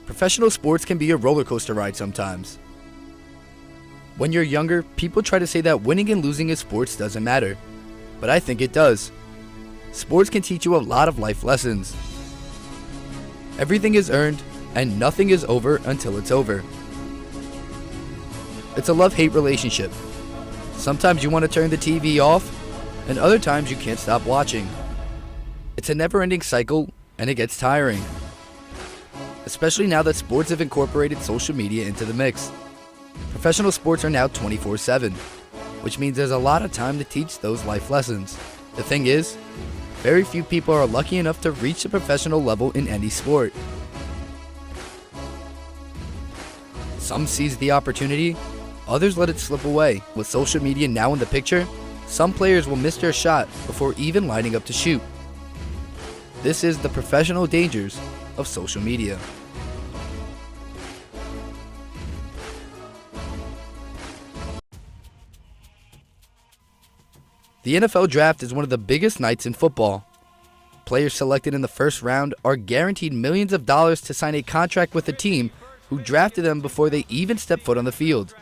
Professional sports can be a roller coaster ride sometimes. When you're younger, people try to say that winning and losing in sports doesn't matter, but I think it does. Sports can teach you a lot of life lessons. Everything is earned, and nothing is over until it's over. It's a love-hate relationship. Sometimes you want to turn the TV off, and other times you can't stop watching. It's a never-ending cycle, and it gets tiring. Especially now that sports have incorporated social media into the mix. Professional sports are now 24/7, which means there's a lot of time to teach those life lessons. The thing is, very few people are lucky enough to reach the professional level in any sport. Some seize the opportunity, others let it slip away. With social media now in the picture, some players will miss their shot before even lining up to shoot. This is the professional dangers of social media. The NFL Draft is one of the biggest nights in football. Players selected in the first round are guaranteed millions of dollars to sign a contract with a team who drafted them before they even step foot on the field.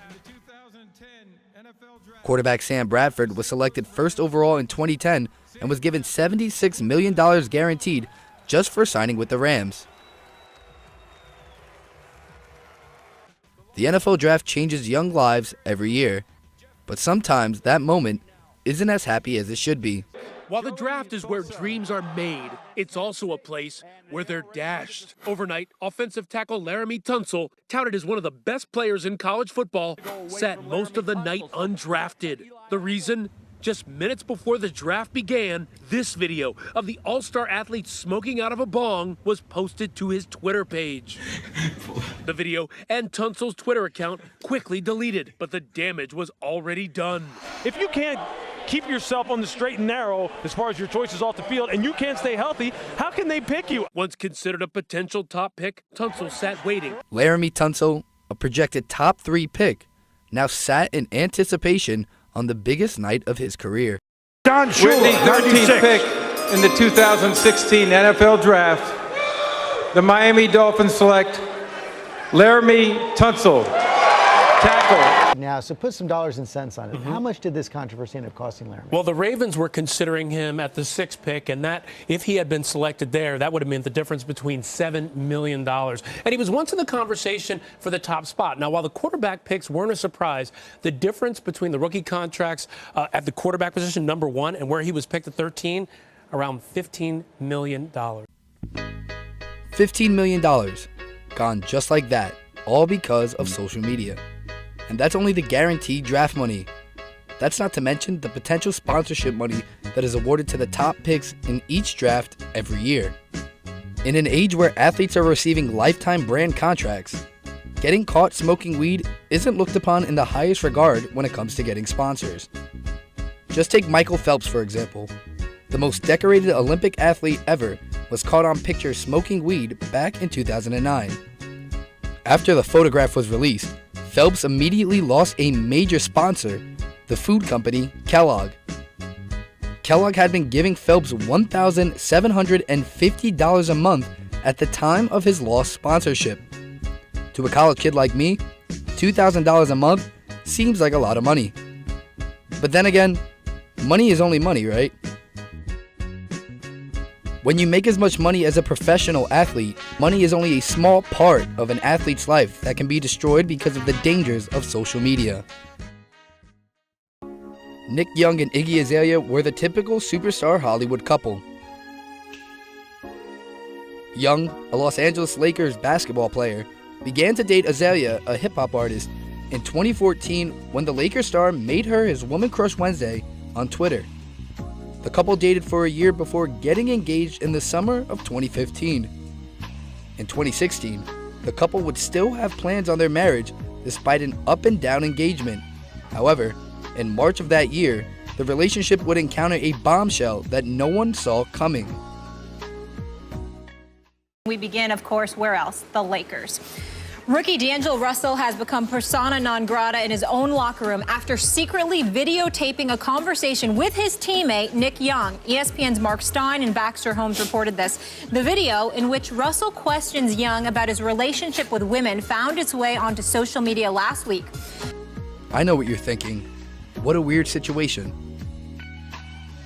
Quarterback Sam Bradford was selected first overall in 2010 and was given $76 million guaranteed just for signing with the Rams. The NFL Draft changes young lives every year, but sometimes that moment isn't as happy as it should be. While the draft is where dreams are made, it's also a place where they're dashed. Overnight, offensive tackle Laremy Tunsil, touted as one of the best players in college football, sat most of the night undrafted. The reason? Just minutes before the draft began, this video of the all-star athlete smoking out of a bong was posted to his Twitter page. The video and Tunsil's Twitter account quickly deleted, but the damage was already done. If you can't keep yourself on the straight and narrow as far as your choices off the field, and you can't stay healthy, how can they pick you? Once considered a potential top pick, Tunsil sat waiting. Laremy Tunsil, a projected top 3 pick, now sat in anticipation on the biggest night of his career. Don Shula, with the 13th pick in the 2016 NFL Draft, the Miami Dolphins select Laremy Tunsil, tackle. Now, so put some dollars and cents on it. How much did this controversy end up costing Laremy? Well, the Ravens were considering him at the 6th pick, and that, if he had been selected there, that would have meant the difference between $7 million. And he was once in the conversation for the top spot. Now, while the quarterback picks weren't a surprise, the difference between the rookie contracts at the quarterback position, number 1, and where he was picked at 13, around $15 million. $15 million, gone just like that, all because of social media. And that's only the guaranteed draft money. That's not to mention the potential sponsorship money that is awarded to the top picks in each draft every year. In an age where athletes are receiving lifetime brand contracts, getting caught smoking weed isn't looked upon in the highest regard when it comes to getting sponsors. Just take Michael Phelps, for example. The most decorated Olympic athlete ever was caught on picture smoking weed back in 2009. After the photograph was released, Phelps immediately lost a major sponsor, the food company Kellogg. Kellogg had been giving Phelps $1,750 a month at the time of his lost sponsorship. To a college kid like me, $2,000 a month seems like a lot of money. But then again, money is only money, right? When you make as much money as a professional athlete, money is only a small part of an athlete's life that can be destroyed because of the dangers of social media. Nick Young and Iggy Azalea were the typical superstar Hollywood couple. Young, a Los Angeles Lakers basketball player, began to date Azalea, a hip-hop artist, in 2014 when the Lakers star made her his Woman Crush Wednesday on Twitter. The couple dated for a year before getting engaged in the summer of 2015. In 2016, the couple would still have plans on their marriage despite an up-and-down engagement. However, in March of that year, the relationship would encounter a bombshell that no one saw coming. We begin, of course, where else? The Lakers. Rookie D'Angelo Russell has become persona non grata in his own locker room after secretly videotaping a conversation with his teammate, Nick Young. ESPN's Mark Stein and Baxter Holmes reported this. The video, in which Russell questions Young about his relationship with women, found its way onto social media last week. I know what you're thinking. What a weird situation.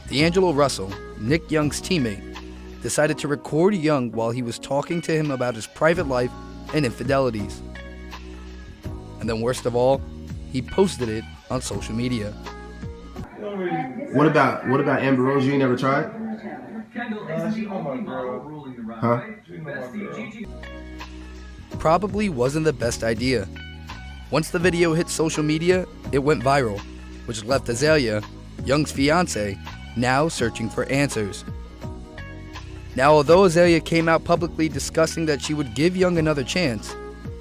D'Angelo Russell, Nick Young's teammate, decided to record Young while he was talking to him about his private life and infidelities. And then worst of all, he posted it on social media. What about Amber Rose? You ain't never tried? Huh? Probably wasn't the best idea. Once the video hit social media, it went viral, which left Azalea, Young's fiance, now searching for answers. Now, although Azalea came out publicly discussing that she would give Young another chance,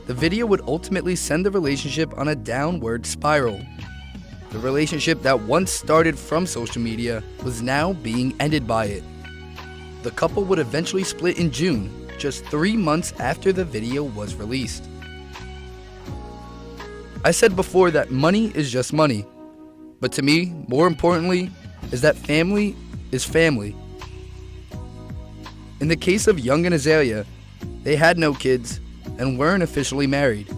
the video would ultimately send the relationship on a downward spiral. The relationship that once started from social media was now being ended by it. The couple would eventually split in June, just 3 months after the video was released. I said before that money is just money, but to me, more importantly, is that family is family. In the case of Young and Azalea, they had no kids and weren't officially married.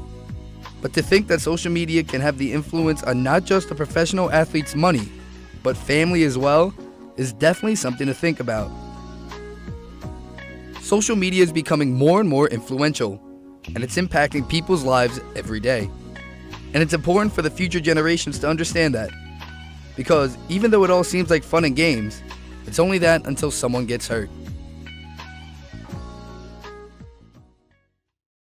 But to think that social media can have the influence on not just a professional athlete's money, but family as well, is definitely something to think about. Social media is becoming more and more influential, and it's impacting people's lives every day. And it's important for the future generations to understand that. Because even though it all seems like fun and games, it's only that until someone gets hurt.